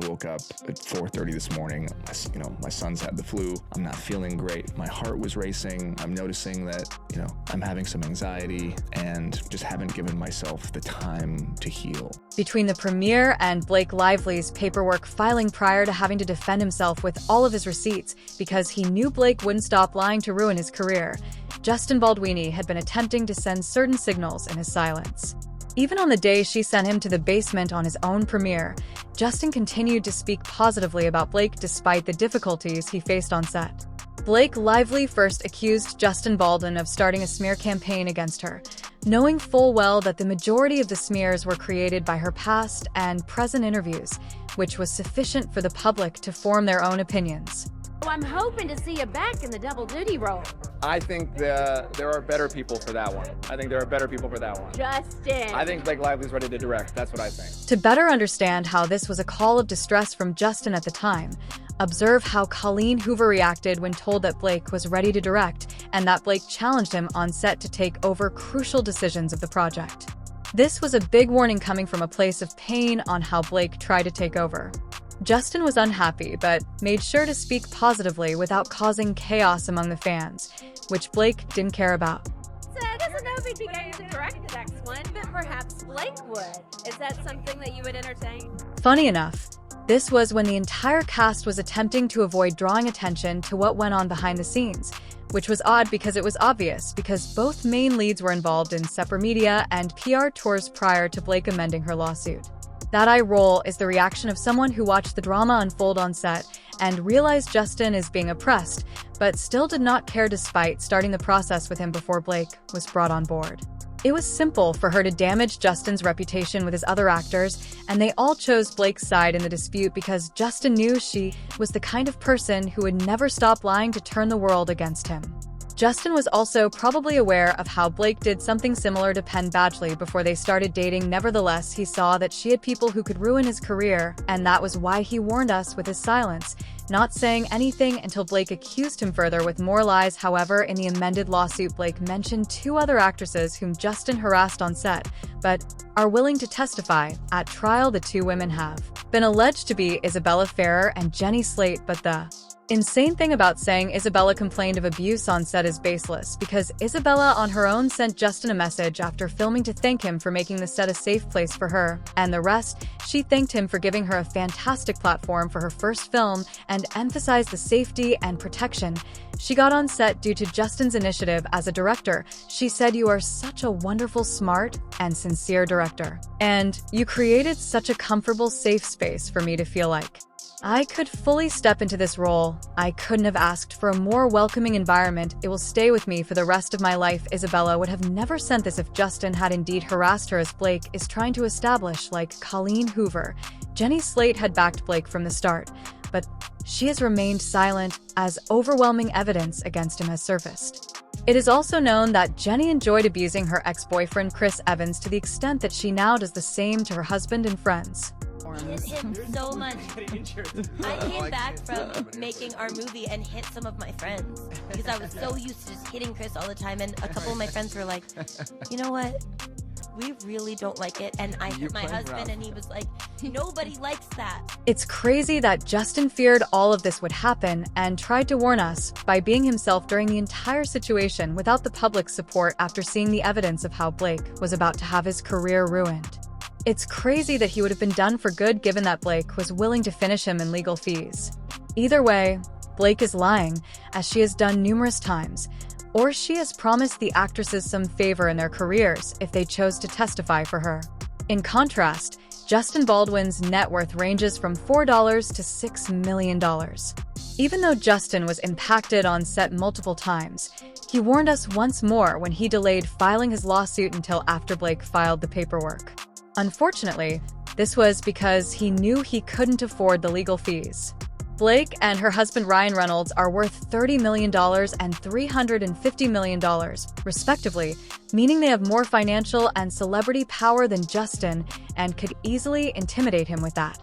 woke up at 4:30 this morning. My son's had the flu. I'm not feeling great. My heart was racing. I'm noticing that, I'm having some anxiety and just haven't given myself the time to heal. Between the premiere and Blake Lively's paperwork filing prior to having to defend himself with all of his receipts because he knew Blake wouldn't stop lying to ruin his career, Justin Baldoni had been attempting to send certain signals in his silence. Even on the day she sent him to the basement on his own premiere, Justin continued to speak positively about Blake despite the difficulties he faced on set. Blake Lively first accused Justin Baldoni of starting a smear campaign against her, knowing full well that the majority of the smears were created by her past and present interviews, which was sufficient for the public to form their own opinions. I'm hoping to see you back in the double duty role. I think there are better people for that one. Justin. I think Blake Lively's ready to direct. That's what I think. To better understand how this was a call of distress from Justin at the time, observe how Colleen Hoover reacted when told that Blake was ready to direct and that Blake challenged him on set to take over crucial decisions of the project. This was a big warning coming from a place of pain on how Blake tried to take over. Justin was unhappy, but made sure to speak positively without causing chaos among the fans, which Blake didn't care about. So I doesn't know if he'd be going to direct the next one, but perhaps Blake would. Is that something that you would entertain? Funny enough, this was when the entire cast was attempting to avoid drawing attention to what went on behind the scenes, which was odd because it was obvious because both main leads were involved in separate media and PR tours prior to Blake amending her lawsuit. That eye roll is the reaction of someone who watched the drama unfold on set and realized Justin is being oppressed, but still did not care despite starting the process with him before Blake was brought on board. It was simple for her to damage Justin's reputation with his other actors, and they all chose Blake's side in the dispute because Justin knew she was the kind of person who would never stop lying to turn the world against him. Justin was also probably aware of how Blake did something similar to Penn Badgley before they started dating. Nevertheless, he saw that she had people who could ruin his career, and that was why he warned us with his silence, not saying anything until Blake accused him further with more lies. However, in the amended lawsuit, Blake mentioned 2 other actresses whom Justin harassed on set, but are willing to testify. At trial, the 2 women have been alleged to be Isabella Ferrer and Jenny Slate, but the insane thing about saying Isabella complained of abuse on set is baseless because Isabella on her own sent Justin a message after filming to thank him for making the set a safe place for her, and the rest, she thanked him for giving her a fantastic platform for her first film and emphasized the safety and protection she got on set due to Justin's initiative as a director. She said, "You are such a wonderful, smart, and sincere director. And you created such a comfortable, safe space for me to feel like I could fully step into this role. I couldn't have asked for a more welcoming environment. It will stay with me for the rest of my life." Isabella would have never sent this if Justin had indeed harassed her, as Blake is trying to establish. Like Colleen Hoover, Jenny Slate had backed Blake from the start, but she has remained silent as overwhelming evidence against him has surfaced. It is also known that Jenny enjoyed abusing her ex-boyfriend Chris Evans to the extent that she now does the same to her husband and friends. Hit him so much. I came back from making our movie and hit some of my friends because I was so used to just hitting Chris all the time, and a couple of my friends were like, "You know what? We really don't like it." And I hit my husband and he was like, "Nobody likes that." It's crazy that Justin feared all of this would happen and tried to warn us by being himself during the entire situation without the public's support after seeing the evidence of how Blake was about to have his career ruined. It's crazy that he would have been done for good given that Blake was willing to finish him in legal fees. Either way, Blake is lying, as she has done numerous times, or she has promised the actresses some favor in their careers if they chose to testify for her. In contrast, Justin Baldwin's net worth ranges from $4 to $6 million. Even though Justin was impacted on set multiple times, he warned us once more when he delayed filing his lawsuit until after Blake filed the paperwork. Unfortunately, this was because he knew he couldn't afford the legal fees. Blake and her husband Ryan Reynolds are worth $30 million and $350 million, respectively, meaning they have more financial and celebrity power than Justin and could easily intimidate him with that.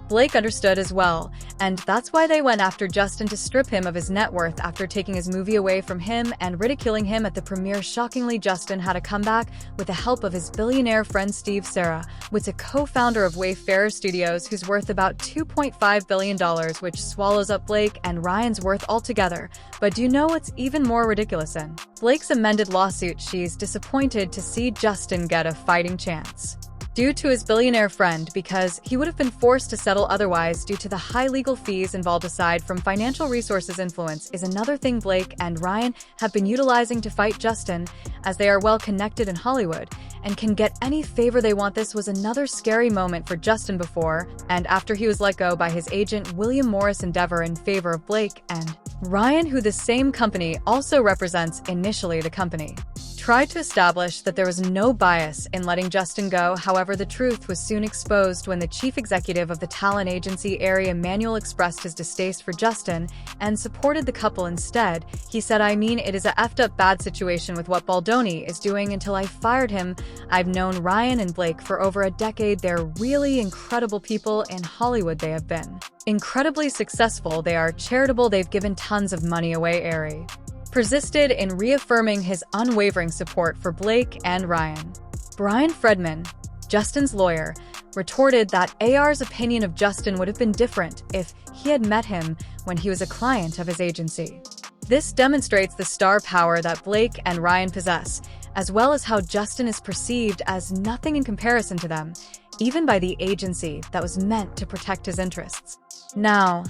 Blake understood as well, And that's why they went after Justin to strip him of his net worth after taking his movie away from him and ridiculing him at the premiere. Shockingly, Justin had a comeback with the help of his billionaire friend Steve Serra, who's a co-founder of Wayfarer Studios, who's worth about $2.5 billion, which swallows up Blake and Ryan's worth altogether. But do you know what's even more ridiculous? In Blake's amended lawsuit, she's disappointed to see Justin get a fighting chance due to his billionaire friend, because he would have been forced to settle otherwise due to the high legal fees involved. Aside from financial resources, influence is another thing Blake and Ryan have been utilizing to fight Justin, as they are well connected in Hollywood and can get any favor they want. This was another scary moment for Justin before and after he was let go by his agent William Morris Endeavor in favor of Blake and Ryan, who the same company also represents. Initially, the company tried to establish that there was no bias in letting Justin go. However, the truth was soon exposed when the chief executive of the talent agency Ari Emanuel expressed his distaste for Justin and supported the couple instead. He said, "I mean, it is a effed up bad situation with what Baldoni is doing until I fired him. I've known Ryan and Blake for over a decade. They're really incredible people in Hollywood. They have been incredibly successful. They are charitable. They've given tons of money away." Ari persisted in reaffirming his unwavering support for Blake and Ryan. Brian Fredman, Justin's lawyer, retorted that AR's opinion of Justin would have been different if he had met him when he was a client of his agency. This demonstrates the star power that Blake and Ryan possess, as well as how Justin is perceived as nothing in comparison to them, even by the agency that was meant to protect his interests. Now,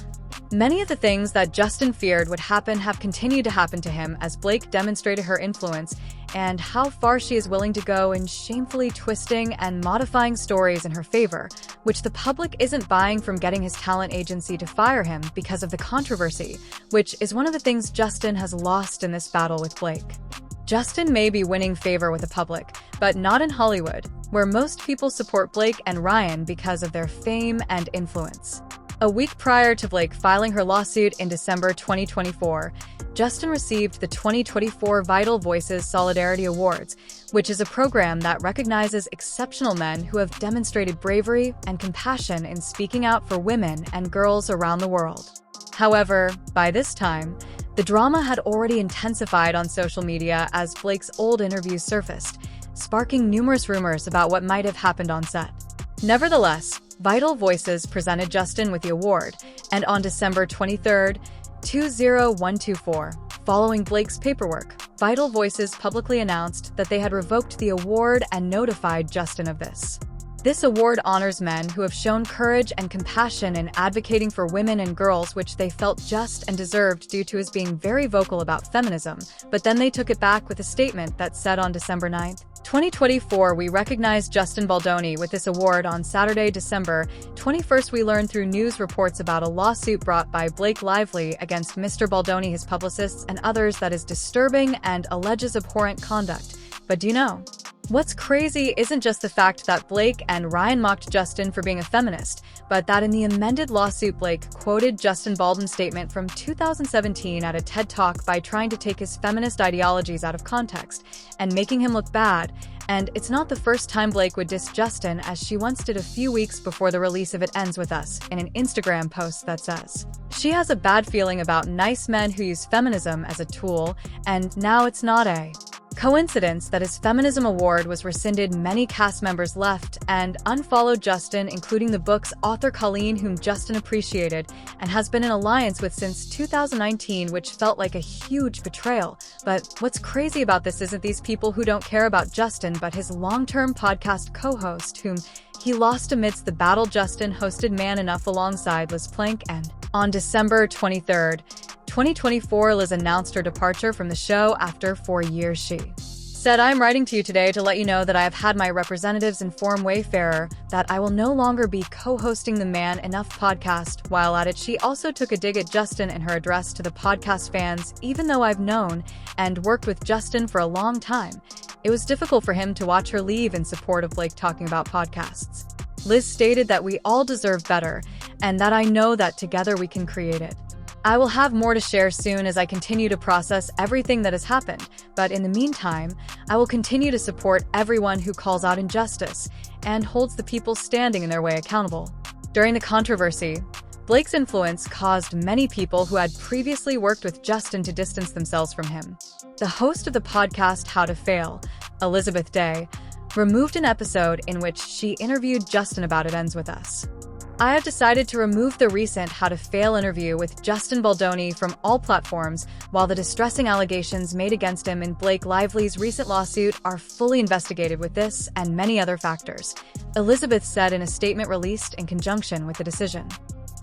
many of the things that Justin feared would happen have continued to happen to him, as Blake demonstrated her influence and how far she is willing to go in shamefully twisting and modifying stories in her favor, which the public isn't buying, from getting his talent agency to fire him because of the controversy, which is one of the things Justin has lost in this battle with Blake. Justin may be winning favor with the public, but not in Hollywood, where most people support Blake and Ryan because of their fame and influence. A week prior to Blake filing her lawsuit in December 2024, Justin received the 2024 Vital Voices Solidarity Awards, which is a program that recognizes exceptional men who have demonstrated bravery and compassion in speaking out for women and girls around the world. However, by this time, the drama had already intensified on social media as Blake's old interviews surfaced, sparking numerous rumors about what might have happened on set. Nevertheless, Vital Voices presented Justin with the award, and on December 23, 2024, following Blake's paperwork, Vital Voices publicly announced that they had revoked the award and notified Justin of this. This award honors men who have shown courage and compassion in advocating for women and girls, which they felt just and deserved due to his being very vocal about feminism, but then they took it back with a statement that said on December 9, 2024, "We recognize Justin Baldoni with this award." On Saturday, December 21st, we learned through news reports about a lawsuit brought by Blake Lively against Mr. Baldoni, his publicists, and others that is disturbing and alleges abhorrent conduct. But do you know? What's crazy isn't just the fact that Blake and Ryan mocked Justin for being a feminist, but that in the amended lawsuit, Blake quoted Justin Baldwin's statement from 2017 at a TED Talk by trying to take his feminist ideologies out of context and making him look bad. And it's not the first time Blake would diss Justin, as she once did a few weeks before the release of It Ends With Us in an Instagram post that says, "She has a bad feeling about nice men who use feminism as a tool, and now it's not a coincidence that his feminism award was rescinded." Many cast members left and unfollowed Justin, including the book's author Colleen, whom Justin appreciated and has been in alliance with since 2019, which felt like a huge betrayal. But what's crazy about this isn't these people who don't care about Justin, but his long-term podcast co-host, whom he lost amidst the battle. Justin hosted Man Enough alongside Liz Plank, and on December 23rd, 2024, Liz announced her departure from the show after 4 years. She said, "I'm writing to you today to let you know that I have had my representatives inform Wayfarer that I will no longer be co-hosting the Man Enough podcast." While at it, she also took a dig at Justin in her address to the podcast fans. "Even though I've known and worked with Justin for a long time, it was difficult for him to watch her leave in support of Blake talking about podcasts." Liz stated that we all deserve better, and that I know that together we can create it. "I will have more to share soon as I continue to process everything that has happened, but in the meantime, I will continue to support everyone who calls out injustice and holds the people standing in their way accountable." During the controversy, Blake's influence caused many people who had previously worked with Justin to distance themselves from him. The host of the podcast How to Fail, Elizabeth Day, removed an episode in which she interviewed Justin about It Ends With Us. I have decided to remove the recent How to Fail interview with Justin Baldoni from all platforms, while the distressing allegations made against him in Blake Lively's recent lawsuit are fully investigated with this and many other factors, Elizabeth said in a statement released in conjunction with the decision.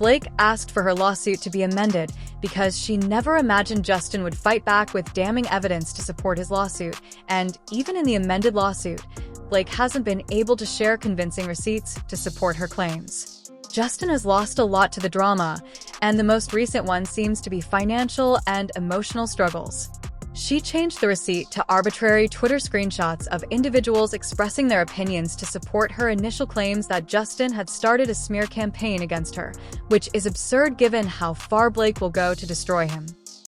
Blake asked for her lawsuit to be amended because she never imagined Justin would fight back with damning evidence to support his lawsuit, and even in the amended lawsuit, Blake hasn't been able to share convincing receipts to support her claims. Justin has lost a lot to the drama, and the most recent one seems to be financial and emotional struggles. She changed the receipt to arbitrary Twitter screenshots of individuals expressing their opinions to support her initial claims that Justin had started a smear campaign against her, which is absurd given how far Blake will go to destroy him.